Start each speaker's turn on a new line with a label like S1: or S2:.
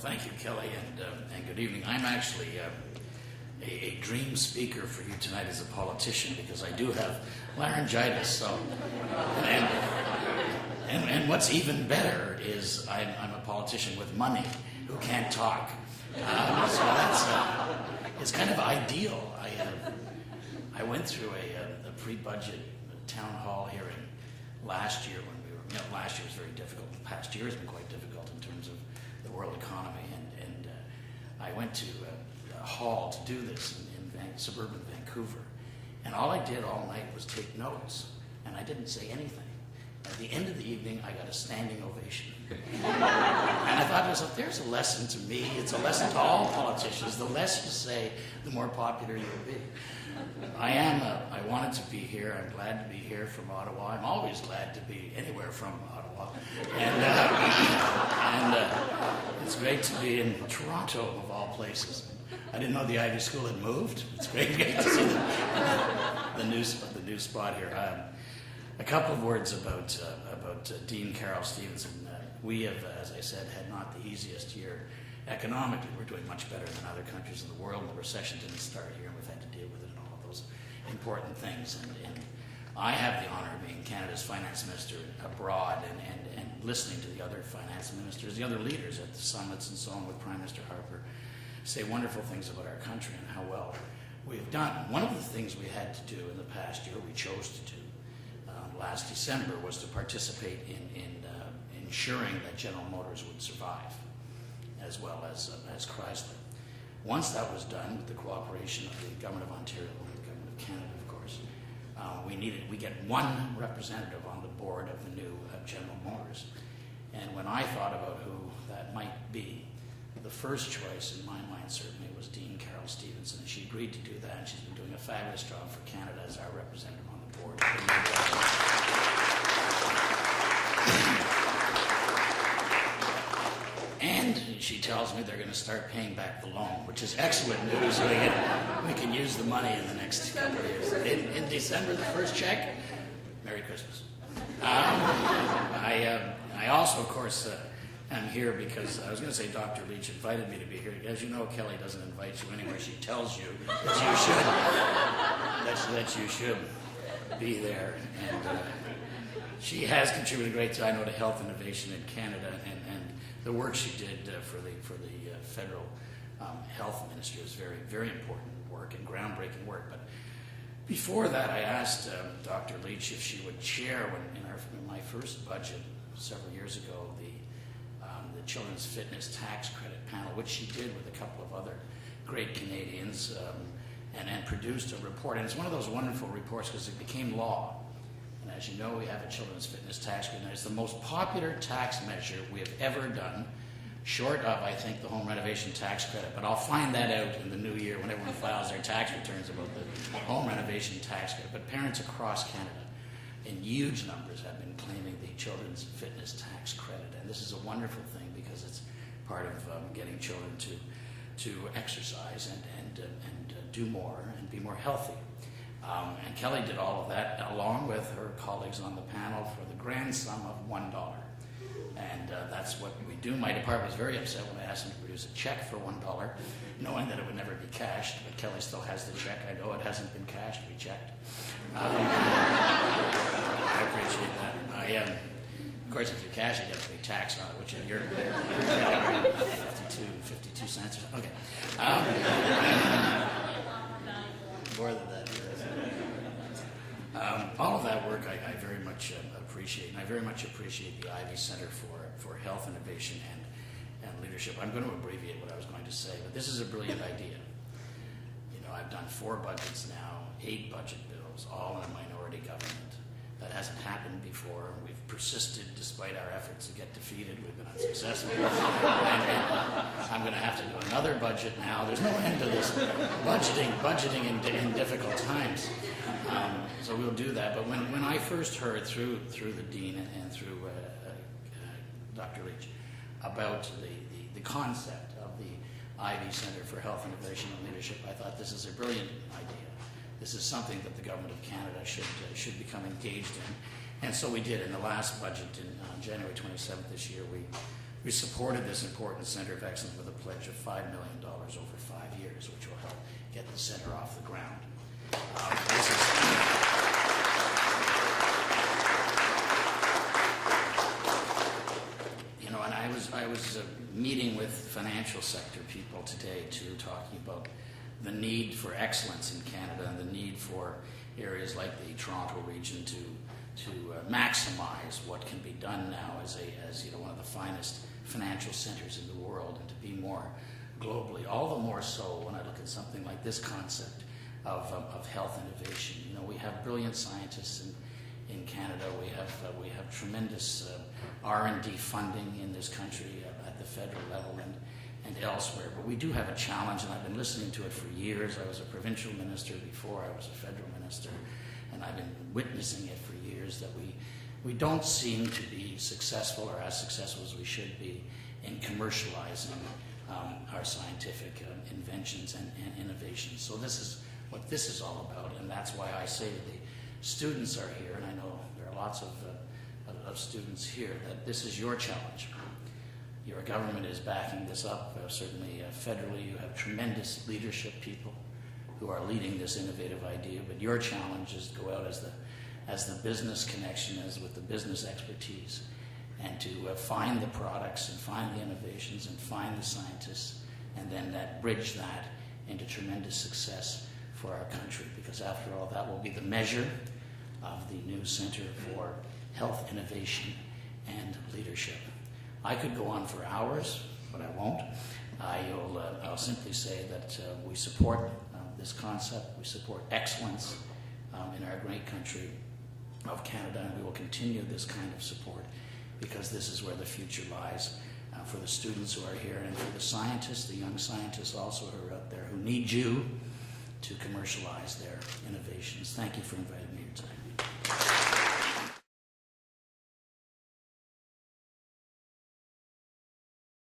S1: Thank you, Kelly, and good evening. I'm actually a dream speaker for you tonight as a politician because I do have laryngitis. So, and what's even better is I'm a politician with money who can't talk. So that's it's kind of ideal. I went through a pre-budget town hall hearing last year when we were. Last year was very difficult. The past year has been quite difficult in terms of the world economy, and I went to a hall to do this in suburban Vancouver, and all I did all night was take notes, and I didn't say anything. At the end of the evening, I got a standing ovation. And I thought to myself, there's a lesson to me. It's a lesson to all politicians. The less you say, the more popular you'll be. I wanted to be here. I'm glad to be here from Ottawa. I'm always glad to be anywhere from Ottawa. And it's great to be in Toronto, of all places. I didn't know the Ivy School had moved. It's great to see the new spot here. A couple of words about Dean Carroll Stevenson. We have, as I said, had not the easiest year economically. We're doing much better than other countries in the world. The recession didn't start here, and we've had to deal with it and all of those important things. And I have the honor of being Canada's finance minister abroad and listening to the other finance ministers, the other leaders at the summits and so on with Prime Minister Harper, say wonderful things about our country and how well we've done. One of the things we had to do in the past year, we chose to do last December, was to participate in ensuring that General Motors would survive, as well as Chrysler. Once that was done, with the cooperation of the Government of Ontario and the Government of Canada, of course, we get one representative on the board of the new General Motors. And when I thought about who that might be, the first choice in my mind certainly was Dean Carroll Stevenson, and she agreed to do that, and she's been doing a fabulous job for Canada as our representative on the board. And she tells me they're going to start paying back the loan, which is excellent news. We can use the money in the next couple of years. In December, the first check, Merry Christmas. I also, of course, am here because I was going to say Dr. Leach invited me to be here. As you know, Kelly doesn't invite you anywhere. She tells you that you should be there. And she has contributed a great deal, I know, to health innovation in Canada, and the work she did for the federal health ministry is very, very important work and groundbreaking work. But before that, I asked Dr. Leach if she would chair in my first budget several years ago the Children's Fitness Tax Credit Panel, which she did with a couple of other great Canadians, and produced a report. And it's one of those wonderful reports because it became law. And as you know, we have a Children's Fitness Tax Credit. It's the most popular tax measure we have ever done, short of, I think, the home renovation tax credit. But I'll find that out in the new year when everyone files their tax returns about the home renovation tax credit. But parents across Canada, in huge numbers, have been claiming the Children's Fitness Tax Credit. And this is a wonderful thing because it's part of getting children to exercise and do more and be more healthy. And Kelly did all of that along with her colleagues on the panel for the grand sum of $1. And that's what we do. My department was very upset when I asked them to produce a check for $1, knowing that it would never be cashed. But Kelly still has the check. I know it hasn't been cashed. We checked. I appreciate that. Of course, if you cash it, you have to pay tax on it, which in your 52 cents or something. Okay. More than that. All of that work I very much appreciate, and I very much appreciate the Ivy Center for Health Innovation and Leadership. I'm going to abbreviate what I was going to say, but this is a brilliant idea. You know, I've done 4 budgets now, 8 budget bills, all in a minority government. That hasn't happened before. We've persisted despite our efforts to get defeated. We've been unsuccessful. And I'm going to have to do another budget now. There's no end to this budgeting in difficult times. So we'll do that. But when I first heard through the Dean and through Dr. Leach about the concept of the Ivy Center for Health Innovation and Leadership, I thought this is a brilliant idea. This is something that the Government of Canada should become engaged in. And so we did. In the last budget, on January 27th this year, we We supported this important Center of Excellence with a pledge of $5 million over 5 years, which will help get the center off the ground. And I was meeting with financial sector people today too, talking about the need for excellence in Canada and the need for areas like the Toronto region to maximize what can be done now as one of the finest financial centers in the world, and to be more globally. All the more so when I look at something like this concept of health innovation. We have brilliant scientists in Canada. We have tremendous R&D funding in this country at the federal level and elsewhere. But we do have a challenge, and I've been listening to it for years. I was a provincial minister before I was a federal minister, and I've been witnessing it for years, that we don't seem to be successful, or as successful as we should be, in commercializing our scientific inventions and innovations. So this is what this is all about, and that's why I say that the students are here, and I know there are lots of students here, that this is your challenge. Your government is backing this up, certainly federally. You have tremendous leadership people who are leading this innovative idea, but your challenge is to go out as the business connection, as with the business expertise, and to find the products and find the innovations and find the scientists, and then bridge that into tremendous success for our country, because after all, that will be the measure of the new Center for Health Innovation and Leadership. I could go on for hours, but I won't. I'll simply say that we support this concept. We support excellence in our great country of Canada, and we will continue this kind of support, because this is where the future lies for the students who are here, and for the scientists, the young scientists also who are out there, who need you to commercialize their innovations. Thank you for inviting me.